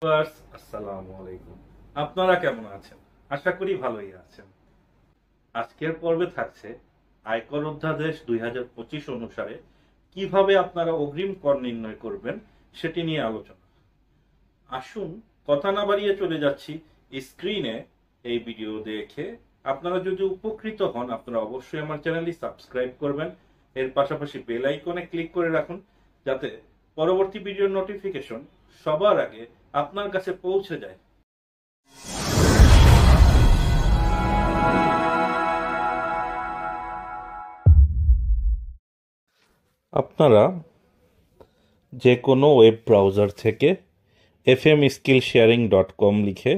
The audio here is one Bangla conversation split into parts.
ভিউয়ার্স, আসসালামু আলাইকুম। আপনারা কেমন আছেন? আশা করি ভালোই আছেন। আজকের পর্বে থাকছে আয়কর অধ্যাদেশ 2025 অনুসারে কিভাবে আপনারা অগ্রিম কর নির্ণয় করবেন সেটি নিয়ে আলোচনা। আসুন কথা না বাড়িয়ে চলে যাচ্ছি স্ক্রিনে এই ভিডিও দেখে। আপনারা যদি উপকৃত হন আপনারা অবশ্যই আমার চ্যানেলটি সাবস্ক্রাইব করবেন। এর পাশাপাশি বেল আইকনে ক্লিক করে রাখুন যাতে পরবর্তী ভিডিওর নোটিফিকেশন সবার আগে আপনার কাছে পৌঁছে যায়। আপনারা যে কোনো ওয়েব ব্রাউজার থেকে fmskillsharing.com লিখে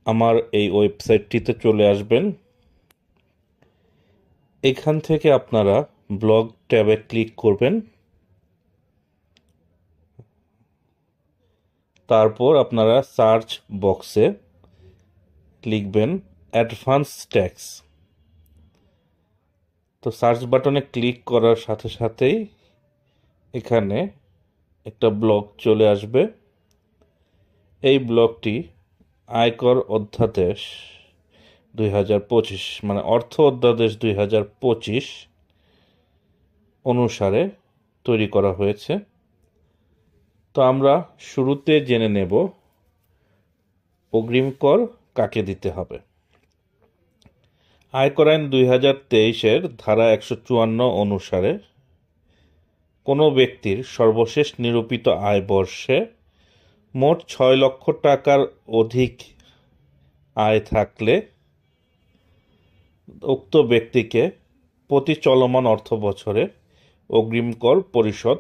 আমার এই ওয়েবসাইটটিতে চলে আসবেন। এখান থেকে আপনারা ব্লগ ট্যাবে ক্লিক করবেন। তারপর আপনারা সার্চ বক্সে লিখবেন অ্যাডভান্স ট্যাক্স। তো সার্চ বাটনে ক্লিক করার সাথে সাথেই এখানে একটা ব্লগ চলে আসবে। এই ব্লগটি আয়কর অধ্যাদেশ 2025 মানে অর্থ অধ্যাদেশ 2025 অনুসারে তৈরি করা হয়েছে। তো আমরা শুরুতে জেনে নেব অগ্রিম কর কাকে দিতে হবে। আয়কর আইন 2023-এর ধারা 154 অনুসারে কোনো ব্যক্তির সর্বশেষ নিরূপিত আয় বর্ষে মোট 6 লক্ষ টাকার অধিক আয় থাকলে উক্ত ব্যক্তিকে প্রতি চলমান অর্থ বছরে অগ্রিম কর পরিশোধ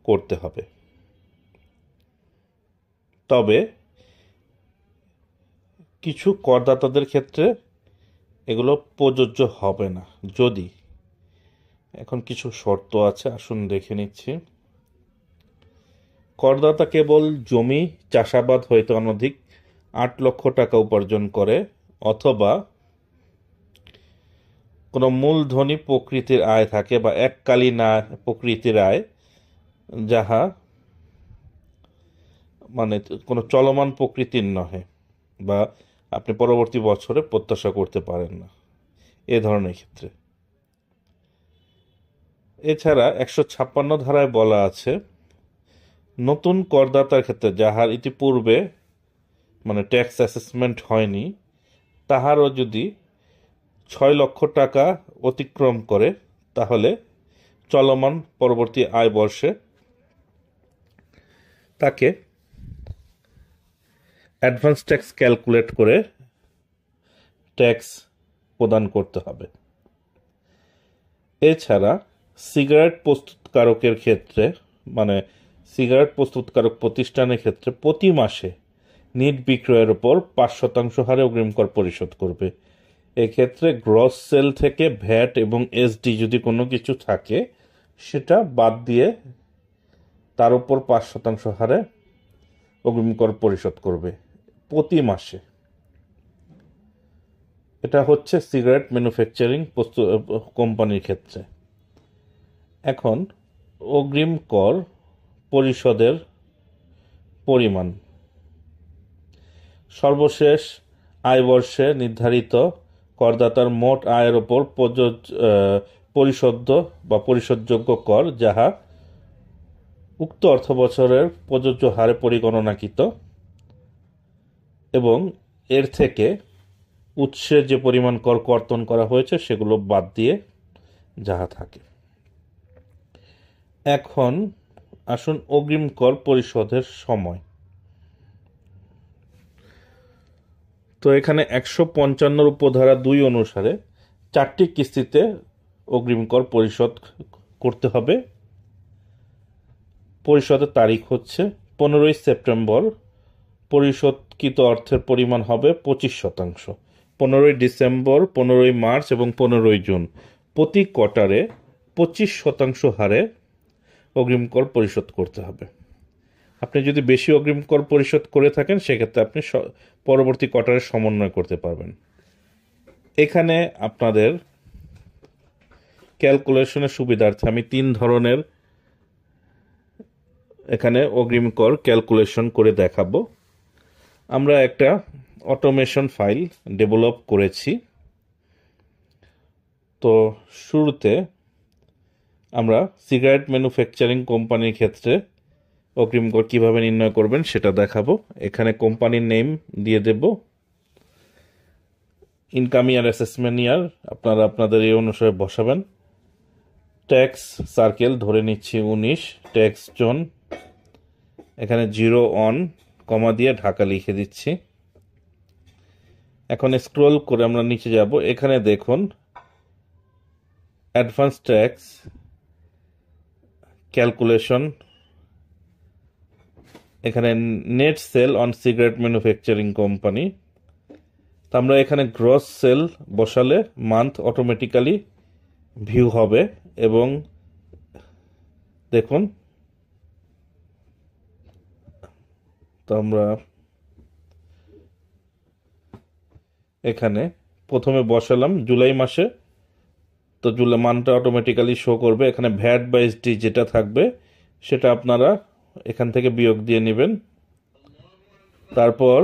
করতে হবে। তবে কিছু করদাতাদের ক্ষেত্রে এগুলো প্রযোজ্য হবে না। যদি এখন কিছু শর্ত আছে, আসুন দেখে নিচ্ছি। করদাতা কেবল জমি চাষাবাদ হইতে অনধিক 8 লক্ষ টাকা উপার্জন করে অথবা কোনো মূলধনী প্রকৃতির আয় থাকে বা এককালীন আয় প্রকৃতির আয় যাহা মানে কোনো চলমান প্রকৃতির নহে বা আপনি পরবর্তী বছরে প্রত্যাশা করতে পারেন না, এ ধরনের ক্ষেত্রে। এছাড়া 156 ধারায় বলা আছে নতুন করদাতার ক্ষেত্রে যাহার ইতিপূর্বে মানে ট্যাক্স অ্যাসেসমেন্ট হয়নি তাহারও যদি 6 লক্ষ টাকা অতিক্রম করে তাহলে চলমান পরবর্তী আয় বর্ষে তাকে অ্যাডভান্স ট্যাক্স ক্যালকুলেট করে ট্যাক্স প্রদান করতে হবে। এছাড়া সিগারেট প্রস্তুতকারকের ক্ষেত্রে মানে সিগারেট প্রস্তুতকারক প্রতিষ্ঠানের ক্ষেত্রে প্রতি মাসে নিট বিক্রয়ের উপর 5% হারে অগ্রিম কর পরিশোধ করবে। এক্ষেত্রে গ্রস সেল থেকে ভ্যাট এবং এসডি যদি কোনো কিছু থাকে সেটা বাদ দিয়ে তার উপর 5% হারে অগ্রিম কর পরিশোধ করবে প্রতি মাসে। এটা হচ্ছে সিগারেট ম্যানুফ্যাকচারিং কোম্পানির ক্ষেত্রে। এখন অগ্রিম কর পরিশোধের পরিমাণ সর্বশেষ আয় বর্ষে নির্ধারিত করদাতার মোট আয়ের ওপর পরিশোধ্য বা পরিশোধযোগ্য কর যাহা উক্ত অর্থ বছরের প্রযোজ্য হারে পরিগণনাকৃত এবং এর থেকে উৎসে যে পরিমাণ কর কর্তন করা হয়েছে সেগুলো বাদ দিয়ে যাহা থাকে। এখন আসুন অগ্রিম কর পরিশোধের সময়। তো এখানে 155 উপধারা 2 অনুসারে 4টি কিস্তিতে অগ্রিম কর পরিশোধ করতে হবে। পরিশোধের তারিখ হচ্ছে 15ই সেপ্টেম্বর। পরিশোধকৃত অর্থের পরিমাণ হবে 25%। 15ই ডিসেম্বর, 15ই মার্চ এবং 15ই জুন প্রতি কোয়ার্টারে 25% হারে অগ্রিম কর পরিশোধ করতে হবে। আপনি যদি বেশি অগ্রিম কর পরিশোধ করে থাকেন সেক্ষেত্রে আপনি পরবর্তী কোয়ার্টারে সমন্বয় করতে পারবেন। এখানে আপনাদের ক্যালকুলেশনের সুবিধার্থে আমি 3 ধরনের এখানে অগ্রিম কর ক্যালকুলেশন করে দেখাবো। আমরা একটা অটোমেশন ফাইল ডেভেলপ করেছি। তো শুরুতে আমরা সিগারেট ম্যানুফ্যাকচারিং কোম্পানির ক্ষেত্রে অগ্রিম কর কীভাবে নির্ণয় করবেন সেটা দেখাবো। এখানে কোম্পানির নেম দিয়ে দেব, ইনকাম ইয়ার, অ্যাসেসমেন্ট ইয়ার আপনারা আপনাদের এই অনুসারে বসাবেন। ট্যাক্স সার্কেল ধরে নিচ্ছি 19, ট্যাক্স জোন এখানে 0 অন কমা দিয়ে ঢাকা লিখে দিচ্ছি। এখন স্ক্রল করে আমরা নিচে যাব, এখানে দেখুন অ্যাডভান্স ট্যাক্স ক্যালকুলেশন, এখানে net sale on cigarette manufacturing company. তো আমরা এখানে গ্রস সেল বসালে মান্থ অটোমেটিক্যালি ভিউ হবে এবং দেখুন তো আমরা এখানে প্রথমে বসালাম জুলাই মাসে, তো জুলাই মান্থটা অটোমেটিক্যালি শো করবে। এখানে ভ্যাট বা এসডি যেটা থাকবে সেটা আপনারা এখান থেকে বিয়োগ দিয়ে নেবেন। তারপর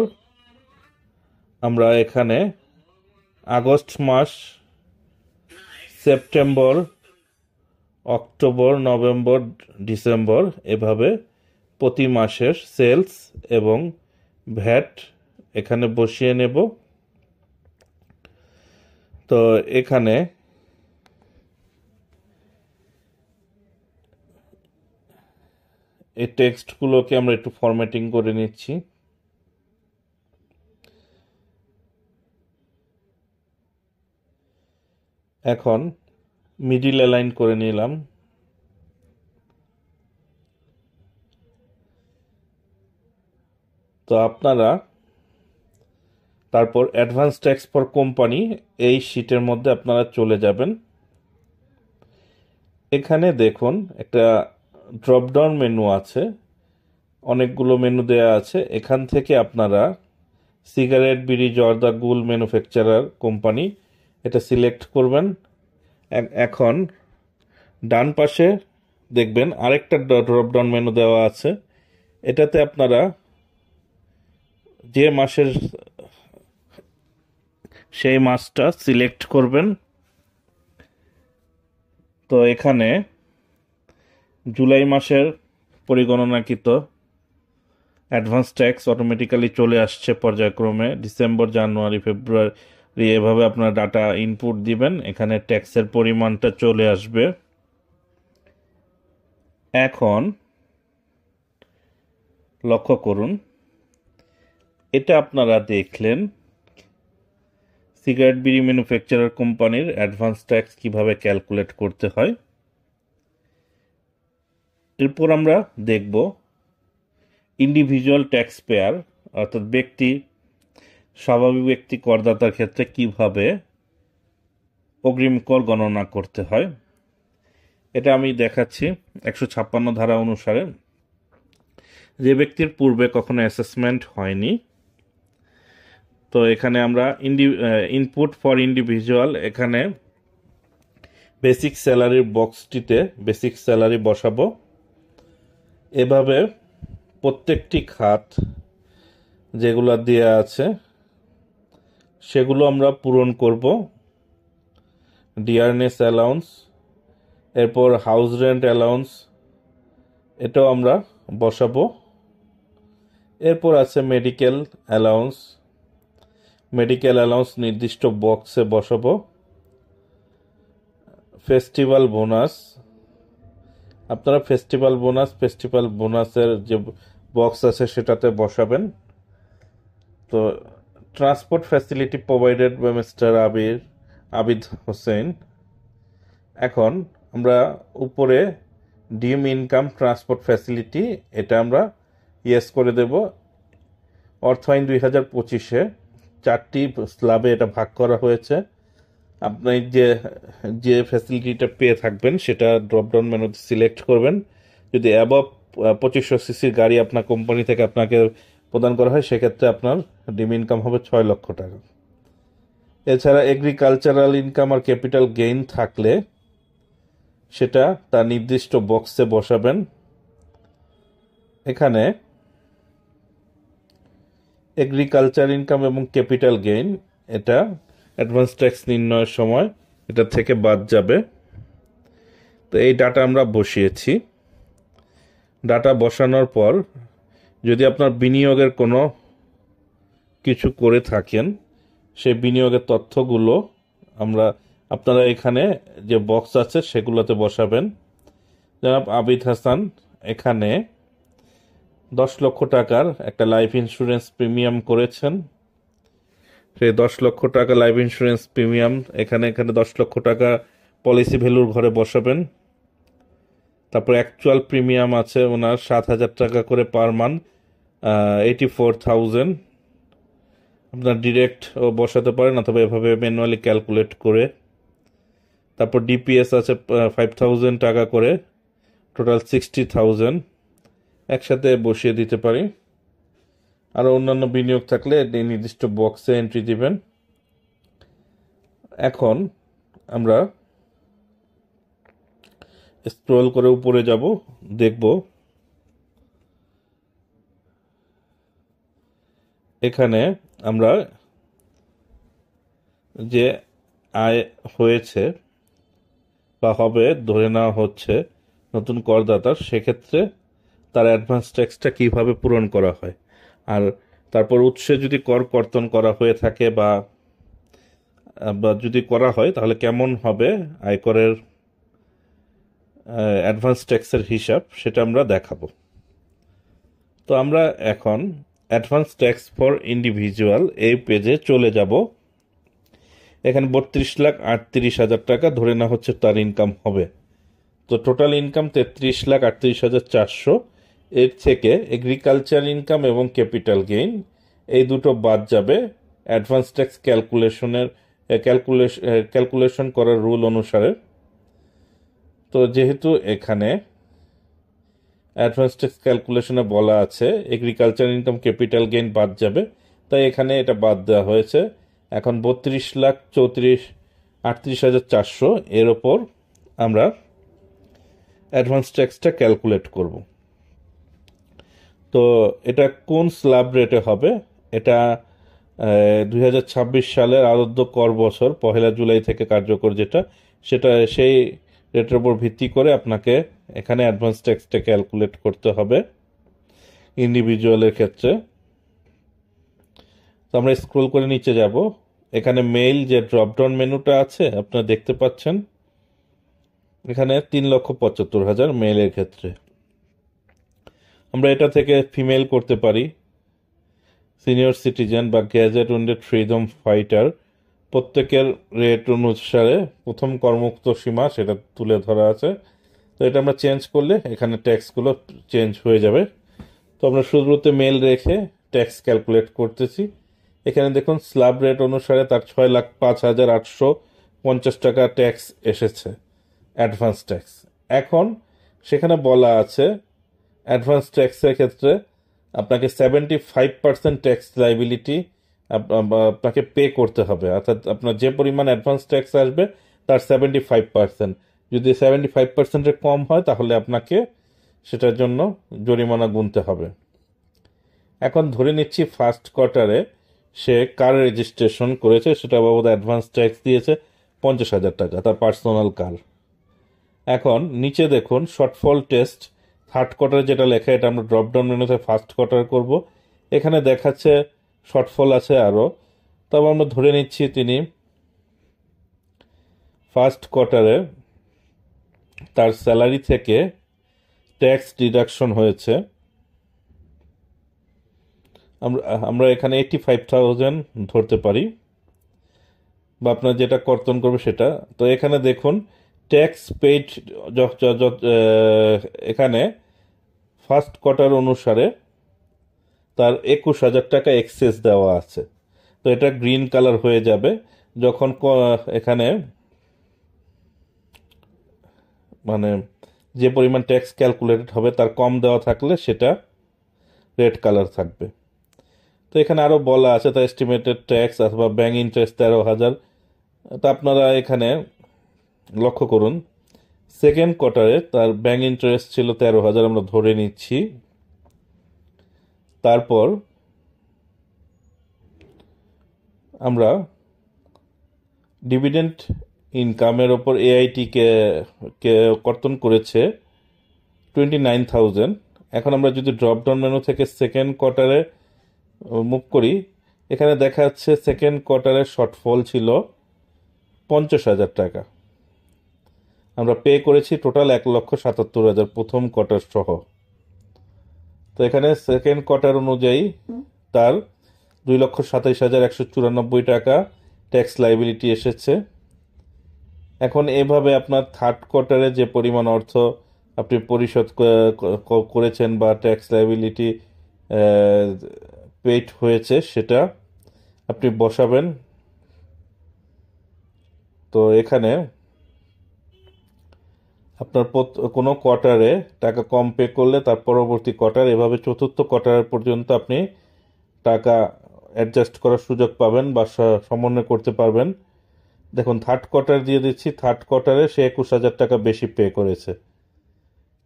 আমরা এখানে আগস্ট মাস, সেপ্টেম্বর, অক্টোবর, নভেম্বর, ডিসেম্বর এভাবে প্রতি মাসের সেলস এবং ভ্যাট এখানে বসিয়ে নেব। তো এখানে এই টেক্সটগুলোকে আমরা একটু ফরম্যাটিং করে নিচ্ছি। এখন মিডিল অ্যালাইন করে নিলাম। তো আপনারা তারপর অ্যাডভান্স ট্যাক্স ফর কোম্পানি এই শীটের মধ্যে আপনারা চলে যাবেন। এখানে দেখুন একটা ড্রপডাউন মেনু আছে, অনেকগুলো মেনু দেয়া আছে। এখান থেকে আপনারা সিগারেট, বিড়ি, জর্দা, গুল ম্যানুফ্যাকচারার কোম্পানি এটা সিলেক্ট করবেন। এখন ডান পাশে দেখবেন আরেকটা ড্রপডাউন মেনু দেওয়া আছে, এটাতে আপনারা যে মাসের সেই মাসটা সিলেক্ট করবেন। তো এখানে জুলাই মাসের পরিগণনাকৃত অ্যাডভান্স ট্যাক্স অটোমেটিক্যালি চলে আসছে পর্যায়ক্রমে, ডিসেম্বর, জানুয়ারি, ফেব্রুয়ারি এভাবে আপনার ডাটা ইনপুট দিবেন, এখানে ট্যাক্সের পরিমাণটা চলে আসবে। এখন লক্ষ্য করুন, এটা আপনারা দেখলেন সিগারেট, বিড়ি ম্যানুফ্যাকচারার কোম্পানির অ্যাডভান্স ট্যাক্স কিভাবে ক্যালকুলেট করতে হয়। এরপর আমরা দেখব ইন্ডিভিজুয়াল ট্যাক্স পেয়ার অর্থাৎ ব্যক্তি, স্বাভাবিক ব্যক্তি করদাতার ক্ষেত্রে কিভাবে অগ্রিম কর গণনা করতে হয়। এটা আমি দেখাচ্ছি 156 ধারা অনুসারে। যে ব্যক্তির পূর্বে কখনো অ্যাসেসমেন্ট হয়নি, তো এখানে আমরা ইনপুট ফর ইন্ডিভিজুয়াল, এখানে বেসিক স্যালারির বক্সটিতে বেসিক স্যালারি বসাবো। এভাবে প্রত্যেকটি খাত যেগুলো দেওয়া আছে সেগুলো আমরা পূরণ করব। ডিয়ারনেস অ্যালাউন্স, এরপর হাউস রেন্ট অ্যালাউন্স এটাও আমরা বসাবো। এরপর আছে মেডিকেল অ্যালাউন্স, মেডিকেল অ্যালাউন্স নির্দিষ্ট বক্সে বসাবো। ফেস্টিভ্যাল বোনাস, আপনারা ফেস্টিভ্যাল বোনাসের যে বক্স আছে সেটাতে বসাবেন। তো transport facility provided by mister Abid Hossain. এখন আমরা উপরে ডিম ইনকাম ট্রান্সপোর্ট ফ্যাসিলিটি এটা আমরা ইয়েস করে দেব। অর্থায়ন 2025-এ 4টি স্ল্যাবে এটা ভাগ করা হয়েছে। আপনি যে ফ্যাসিলিটিটা পেয়ে থাকবেন সেটা ড্রপডাউন মেনুতে সিলেক্ট করবেন। যদি অ্যাবভ 2500 সিসির গাড়ি আপনার কোম্পানি থেকে আপনাকে প্রদান করা হয় সেক্ষেত্রে আপনার ডিম ইনকাম হবে 6 লক্ষ টাকা। এছাড়া এগ্রিকালচারাল ইনকাম আর ক্যাপিটাল গেইন থাকলে সেটা তার নির্দিষ্ট বক্সে বসাবেন। এখানে এগ্রিকালচার ইনকাম এবং ক্যাপিটাল গেইন, এটা অ্যাডভান্স ট্যাক্স নির্ণয়ের সময় এটা থেকে বাদ যাবে। তো এই ডাটা আমরা বসিয়েছি। ডাটা বসানোর পর যদি আপনার বিনিয়োগের কোনো কিছু করে থাকেন, সেই বিনিয়োগের তথ্যগুলো আপনারা এখানে যে বক্স আছে সেগুলোতে বসাবেন। জনাব আবিদ হাসান এখানে 10 লক্ষ টাকার একটা লাইফ ইন্স্যুরেন্স প্রিমিয়াম করেছেন। সেই 10 লক্ষ টাকা লাইফ ইন্স্যুরেন্স প্রিমিয়াম এখানে 10 লক্ষ টাকা পলিসি ভ্যালুর ঘরে বসাবেন। তারপর অ্যাকচুয়াল প্রিমিয়াম আছে ওনার 7,000 টাকা করে পার মান্থ, 84,000। আপনার ডিরেক্ট বসাতে পারেন অথবা এভাবে ম্যানুয়ালি ক্যালকুলেট করে। তারপর ডিপিএস আছে 5,000 টাকা করে, টোটাল 60,000 একসাথে বসিয়ে দিতে পারি। আরও অন্যান্য বিনিয়োগ থাকলে নির্দিষ্ট বক্সে এন্ট্রি দিবেন। এখন আমরা স্ক্রল করে উপরে যাব, দেখব এখানে আমরা যে আয় হয়েছে বা হবে ধরে নেওয়া হচ্ছে নতুন করদাতার, সেক্ষেত্রে তার অ্যাডভান্স ট্যাক্সটা কিভাবে পূরণ করা হয়, আর তারপর উৎসে যদি কর কর্তন করা হয়ে থাকে বা যদি করা হয় তাহলে কেমন হবে আয়করের অ্যাডভান্স ট্যাক্সের হিসাব, সেটা আমরা দেখাবো। তো আমরা এখন অ্যাডভান্স ট্যাক্স ফর ইন্ডিভিজুয়াল এই পেজে চলে যাব। এখানে 32,38,000 টাকা ধরে নেওয়া হচ্ছে তার ইনকাম হবে। তো টোটাল ইনকাম 33,38,400। এর থেকে এগ্রিকালচার ইনকাম এবং ক্যাপিটাল গেইন এই দুটো বাদ যাবে অ্যাডভান্স ট্যাক্স ক্যালকুলেশন করার রুল অনুসারে। তো যেহেতু এখানে অ্যাডভান্স ট্যাক্স ক্যালকুলেশনে বলা আছে এগ্রিকালচার ইনকাম ক্যাপিটাল গেইন বাদ যাবে, তাই এখানে এটা বাদ দেওয়া হয়েছে। এখন 32,38,400 এর ওপর আমরা অ্যাডভান্স ট্যাক্সটা ক্যালকুলেট করব। তো এটা কোন স্ল্যাব রেটে হবে? এটা 2026 সালের আরোধ্য কর বছর 1 জুলাই থেকে কার্যকর, সেটা সেই রেটের উপর ভিত্তি করে আপনাকে এখানে অ্যাডভান্স ট্যাক্সটা ক্যালকুলেট করতে হবে ইন্ডিভিজুয়ালের ক্ষেত্রে। তো আমরা স্ক্রল করে নিচে যাব। এখানে মেইল যে ড্রপডাউন মেনুটা আছে আপনারা দেখতে পাচ্ছেন, এখানে 3,75,000 মেইলের ক্ষেত্রে আমরা এটা থেকে ফিমেল করতে পারি, সিনিয়র সিটিজেন বা গ্যাজেট উইন্ডেড ফ্রিডম ফাইটার। প্রত্যেকের রেট অনুসারে প্রথম কর্মুক্ত সীমা সেটা তুলে ধরা আছে। তো এটা আমরা চেঞ্জ করলে এখানে ট্যাক্সগুলো চেঞ্জ হয়ে যাবে। তো আমরা শুরুতে মেল রেখে ট্যাক্স ক্যালকুলেট করতেছি। এখানে দেখুন স্ল্যাব রেট অনুসারে তার 6,05,850 টাকা ট্যাক্স এসেছে অ্যাডভান্স ট্যাক্স। এখন সেখানে বলা আছে অ্যাডভান্স ট্যাক্সের ক্ষেত্রে আপনাকে 75% ট্যাক্স লাইবিলিটি আপনাকে পে করতে হবে, অর্থাৎ আপনার যে পরিমাণ অ্যাডভান্স ট্যাক্স আসবে তার 75%। যদি 75%-এর কম হয় তাহলে আপনাকে সেটার জন্য জরিমানা গুনতে হবে। এখন ধরে নিচ্ছি ফার্স্ট কোয়ার্টারে সে কার রেজিস্ট্রেশন করেছে, সেটা বাবদ অ্যাডভান্স ট্যাক্স দিয়েছে 50,000 টাকা, তার পার্সোনাল কার। এখন নিচে দেখুন শর্টফল টেস্ট থার্ড কোয়ার্টারে যেটা লেখা, এটা আমরা ড্রপডাউন মেনুতে ফার্স্ট কোয়ার্টার করব। এখানে দেখাচ্ছে শর্টফল আছে আরও, তবে আমরা ধরে নিচ্ছি তিনি ফার্স্ট কোয়ার্টারে তার স্যালারি থেকে ট্যাক্স ডিডাকশন হয়েছে। আমরা এখানে 85,000 ধরতে পারি, বা আপনার যেটা কর্তন করবে সেটা। তো এখানে দেখুন ট্যাক্স পেইড এখানে ফার্স্ট কোয়ার্টার অনুসারে তার 21,000 টাকা এক্সেস দেওয়া আছে। তো এটা গ্রিন কালার হয়ে যাবে যখন এখানে মানে যে পরিমাণ ট্যাক্স ক্যালকুলেটেড হবে তার কম দেওয়া থাকলে সেটা রেড কালার থাকবে। তো এখানে আরও বলা আছে তার এস্টিমেটেড ট্যাক্স অথবা ব্যাংক ইন্টারেস্ট 13,000। তা আপনারা এখানে লক্ষ্য করুন সেকেন্ড কোয়ার্টারে তার ব্যাংক ইন্টারেস্ট ছিল 13,000, আমরা ধরে নিচ্ছি। তারপর আমরা ডিভিডেন্ড ইনকামের ওপর এআইটি কে কর্তন করেছে 29,000। এখন আমরা যদি ড্রপ ডাউন মেনু থেকে সেকেন্ড কোয়ার্টারে মুভ করি, এখানে দেখা যাচ্ছে সেকেন্ড কোয়ার্টারের শর্টফল ছিল 50,000 টাকা। আমরা পে করেছি টোটাল 1,77,000 প্রথম কোয়ার্টার সহ। তো এখানে সেকেন্ড কোয়ার্টার অনুযায়ী তার 2,27,194 টাকা ট্যাক্স লাইবিলিটি এসেছে। এখন এভাবে আপনার থার্ড কোয়ার্টারে যে পরিমাণ অর্থ আপনি পরিশোধ করেছেন বা ট্যাক্স লাইবিলিটি পেইড হয়েছে সেটা আপনি বসাবেন। তো এখানে আপনার কোনো কোয়ার্টারে টাকা কম পে করলে তার পরবর্তী কোয়ার্টার, এভাবে চতুর্থ কোয়ার্টার পর্যন্ত আপনি টাকা অ্যাডজাস্ট করার সুযোগ পাবেন বা সমন্বয় করতে পারবেন। দেখুন, থার্ড কোয়ার্টার দিয়ে দিচ্ছি, থার্ড কোয়ার্টারে সে 21,000 টাকা বেশি পে করেছে,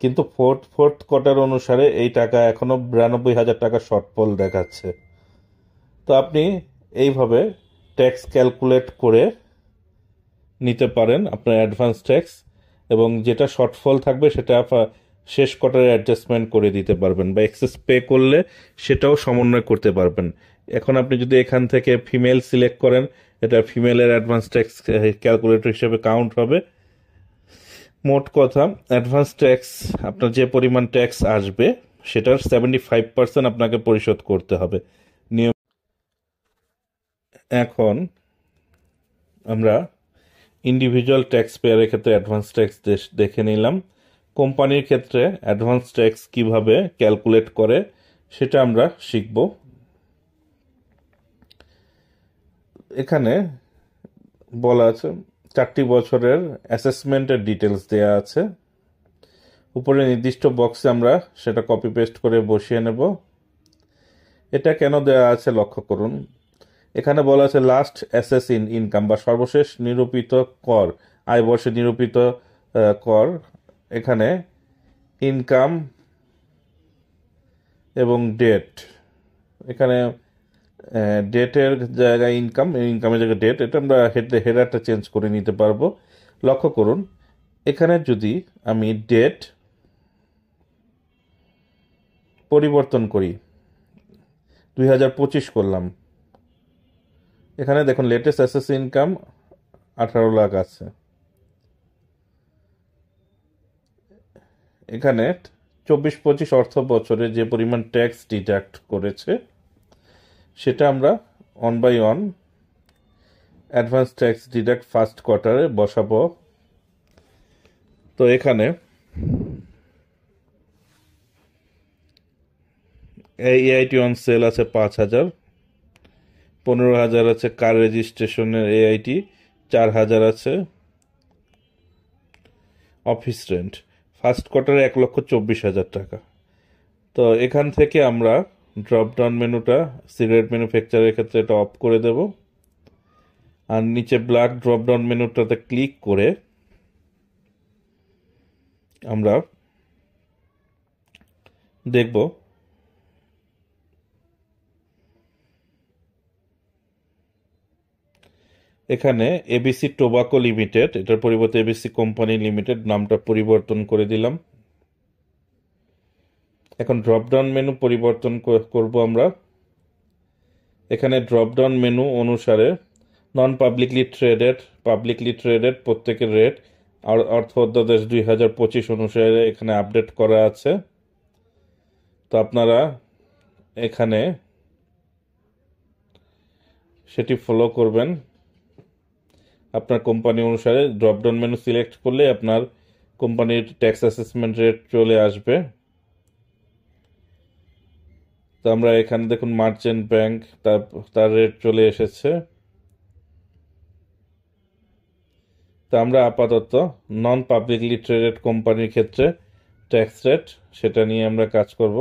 কিন্তু ফোর্থ কোয়ার্টার অনুসারে এই টাকা এখনো 92,000 টাকা শর্টফল দেখাচ্ছে। তো আপনি এইভাবে ট্যাক্স ক্যালকুলেট করে নিতে পারেন আপনার অ্যাডভান্স ট্যাক্স, এবং যেটা শর্টফল থাকবে সেটা শেষ কোয়ার্টারে অ্যাডজাস্টমেন্ট করে দিতে পারবেন, বা এক্সেস পে করলে সেটাও সমন্বয় করতে পারবেন। এখন আপনি যদি এখান থেকে ফিমেল সিলেক্ট করেন, এটা ফিমেলের অ্যাডভান্স ট্যাক্স ক্যালকুলেটর হিসেবে কাউন্ট হবে। মোট কথা, অ্যাডভান্স ট্যাক্স আপনার যে পরিমাণ ট্যাক্স আসবে সেটার 75% আপনাকে পরিশোধ করতে হবে নিয়ম। এখন আমরা ইন্ডিভিজুয়াল ট্যাক্স পেয়ারের ক্ষেত্রে অ্যাডভান্স ট্যাক্স দেখে নিলাম। কোম্পানির ক্ষেত্রে অ্যাডভান্স ট্যাক্স কিভাবে ক্যালকুলেট করে সেটা আমরা শিখব। এখানে বলা আছে 4টি বছরের অ্যাসেসমেন্টের ডিটেলস দেয়া আছে। উপরে নির্দিষ্ট বক্সে আমরা সেটা কপি পেস্ট করে বসিয়ে নেব। এটা কেন দেয়া আছে লক্ষ্য করুন। এখানে বলা আছে লাস্ট অ্যাসেস ইনকাম বা সর্বশেষ নিরূপিত কর, আয় বর্ষে নিরূপিত কর। এখানে ইনকাম এবং ডেট, এখানে ডেটের জায়গায় ইনকাম, ইনকামের জায়গায় ডেট, এটা আমরা হেডারটা চেঞ্জ করে নিতে পারবো। লক্ষ্য করুন, এখানে যদি আমি ডেট পরিবর্তন করি, 2025 করলাম, এখানে দেখুন লেটেস্ট অ্যাসেস ইনকাম 18 লাখ আছে। এখানে 24-25 অর্থ বছরে যে পরিমাণ ট্যাক্স ডিডাক্ট করেছে সেটা আমরা 1/1 অ্যাডভান্স ট্যাক্স ডিডাক্ট ফার্স্ট কোয়ার্টারে বসাবো। তো এখানে এআইটি অন সেল আছে 5,000, 15,000 আছে কার রেজিস্ট্রেশনের এআইটি, 4,000 আছে অফিস রেন্ট। ফার্স্ট কোয়ার্টারে 1,24,000 টাকা। তো এখান থেকে আমরা ড্রপ ডাউন মেনুটা সিগারেট ম্যানুফ্যাকচারের ক্ষেত্রে এটা অফ করে দেব, আর নিচে ব্ল্যাক ড্রপ ডাউন মেনুটাতে ক্লিক করে আমরা দেখব এখানে এবিসি টোবাকো লিমিটেড, এটার পরিবর্তে এবিসি কোম্পানি লিমিটেড নামটা পরিবর্তন করে দিলাম। এখন ড্রপডাউন মেনু পরিবর্তন করব আমরা। এখানে ড্রপডাউন মেনু অনুসারে নন পাবলিকলি ট্রেডেড প্রত্যেকের রেট অর্থ অধ্যাদেশ 2025 অনুসারে এখানে আপডেট করা আছে। তো আপনারা এখানে সেটি ফলো করবেন। আপনার কোম্পানি অনুসারে ড্রপডাউন মেনু সিলেক্ট করলে আপনার কোম্পানির ট্যাক্স অ্যাসেসমেন্ট রেট চলে আসবে। তো আমরা এখানে দেখুন মার্চেন্ট ব্যাংক, তার রেট চলে এসেছে। তো আমরা আপাতত নন পাবলিকলি ট্রেডেড কোম্পানির ক্ষেত্রে ট্যাক্স রেট সেটা নিয়ে আমরা কাজ করব।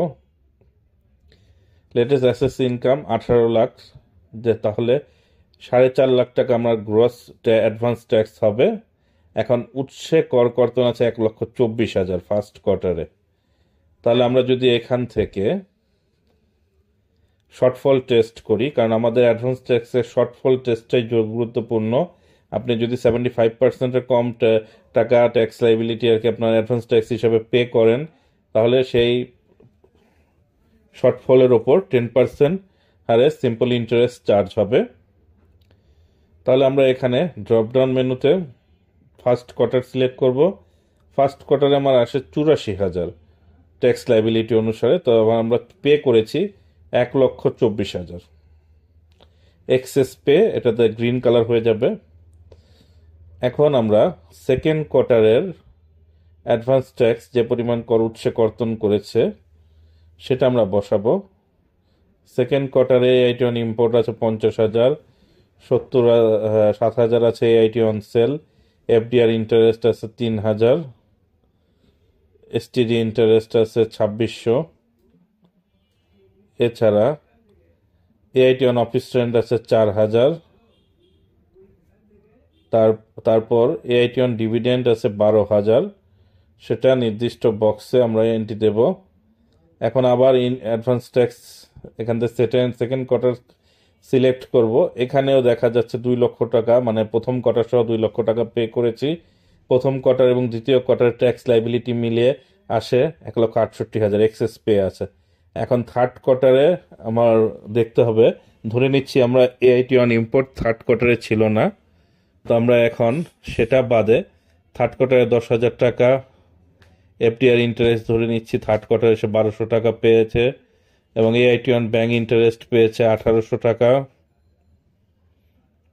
লেটেস্ট অ্যাসেস ইনকাম 18 লাখ, যে তাহলে 4.5 লাখ টাকা আমার গ্রস অ্যাডভান্স ট্যাক্স হবে। এখন উৎসে কর কর্তন আছে 1,24,000 ফার্স্ট কোয়ার্টারে। তাহলে আমরা যদি এখান থেকে শর্টফল টেস্ট করি, কারণ আমাদের অ্যাডভান্স ট্যাক্সের শর্টফল টেস্টটাই গুরুত্বপূর্ণ। আপনি যদি 75%-এর কম টাকা ট্যাক্স লাইবিলিটি আর কি আপনার অ্যাডভান্স ট্যাক্স হিসাবে পে করেন, তাহলে সেই শর্টফলের ওপর 10% হারে সিম্পল ইন্টারেস্ট চার্জ হবে। তাহলে আমরা এখানে ড্রপডাউন মেনুতে ফার্স্ট কোয়ার্টার সিলেক্ট করব। ফার্স্ট কোয়ার্টারে আমার আসে 84,000 ট্যাক্স লাইবিলিটি অনুসারে, তো আমরা পে করেছি 1,24,000। এক্সেস পে, এটাতে গ্রিন কালার হয়ে যাবে। এখন আমরা সেকেন্ড কোয়ার্টারের অ্যাডভান্স ট্যাক্স যে পরিমাণ কর উৎসে কর্তন করেছে সেটা আমরা বসাবো। সেকেন্ড কোয়ার্টারে এআইটি অন ইম্পোর্ট আছে 50,000, 7,000 আছে AIT on sell, FDR interest আছে 3,000, এসটিডি ইন্টারেস্ট আছে 2,600, এছাড়া এআইটি অন অফিস রেন্ট আছে 4,000, তারপর এআইটি অন ডিভিডেন্ড আছে 12,000, সেটা নির্দিষ্ট বক্সে আমরা এন্ট্রি দেব। এখন আবার অ্যাডভান্স ট্যাক্স এখান থেকে সেকেন্ড কোয়ার্টার সিলেক্ট করব। এখানেও দেখা যাচ্ছে 2 লক্ষ টাকা, মানে প্রথম কোয়ার্টার সহ 2 লক্ষ টাকা পে করেছি। প্রথম কোয়ার্টার এবং দ্বিতীয় কোয়ার্টার ট্যাক্স লাইবিলিটি মিলিয়ে আসে 1,68,000 এক্সেস পে আছে। এখন থার্ড কোয়ার্টারে আমার দেখতে হবে, ধরে নিচ্ছি আমরা এআইটি অন ইম্পোর্ট থার্ড কোয়ার্টারে ছিল না, তো আমরা এখন সেটা বাদে থার্ড কোয়ার্টারে 10,000 টাকা এফডিআর ইন্টারেস্ট ধরে নিচ্ছি, থার্ড কোয়ার্টারে এসে 1,200 টাকা পেয়েছে, এবং এআইটি অন ব্যাংক ইন্টারেস্ট পেয়েছে 1,800 টাকা।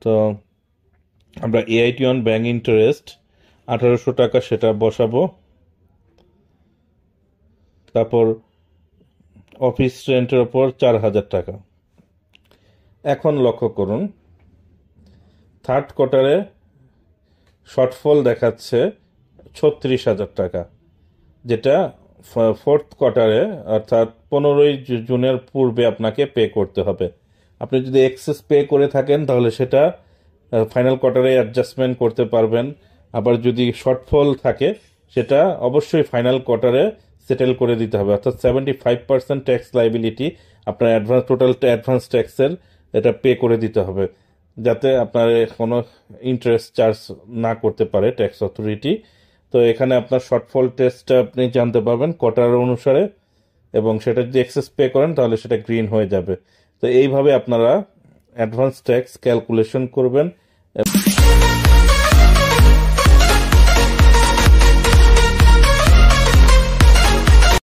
তো আমরা এআইটি অন ব্যাংক ইন্টারেস্ট 1,800 টাকা সেটা বসাবো। তারপর অফিস রেন্টের ওপর 4,000 টাকা। এখন লক্ষ্য করুন, থার্ড কোয়ার্টারে শর্টফল দেখাচ্ছে 36,000 টাকা, যেটা ফোর্থ কোয়ার্টারে অর্থাৎ 15ই জুনের পূর্বে আপনাকে পে করতে হবে। আপনি যদি এক্সেস পে করে থাকেন তাহলে সেটা ফাইনাল কোয়ার্টারে অ্যাডজাস্টমেন্ট করতে পারবেন। আবার যদি শর্টফল থাকে সেটা অবশ্যই ফাইনাল কোয়ার্টারে সেটেল করে দিতে হবে, অর্থাৎ 75% ট্যাক্স লাইবিলিটি আপনার টোটাল অ্যাডভান্স ট্যাক্সের এটা পে করে দিতে হবে, যাতে আপনার কোনো ইন্টারেস্ট চার্জ না করতে পারে ট্যাক্স অথরিটি। তো এখানে আপনার শর্টফল টেস্টটা আপনি জানতে পারবেন কোয়ার্টার অনুসারে, এবং সেটা যদি এক্সেস পে করেন তাহলে সেটা গ্রিন হয়ে যাবে। তো এইভাবে আপনারা অ্যাডভান্স ট্যাক্স ক্যালকুলেশন করবেন।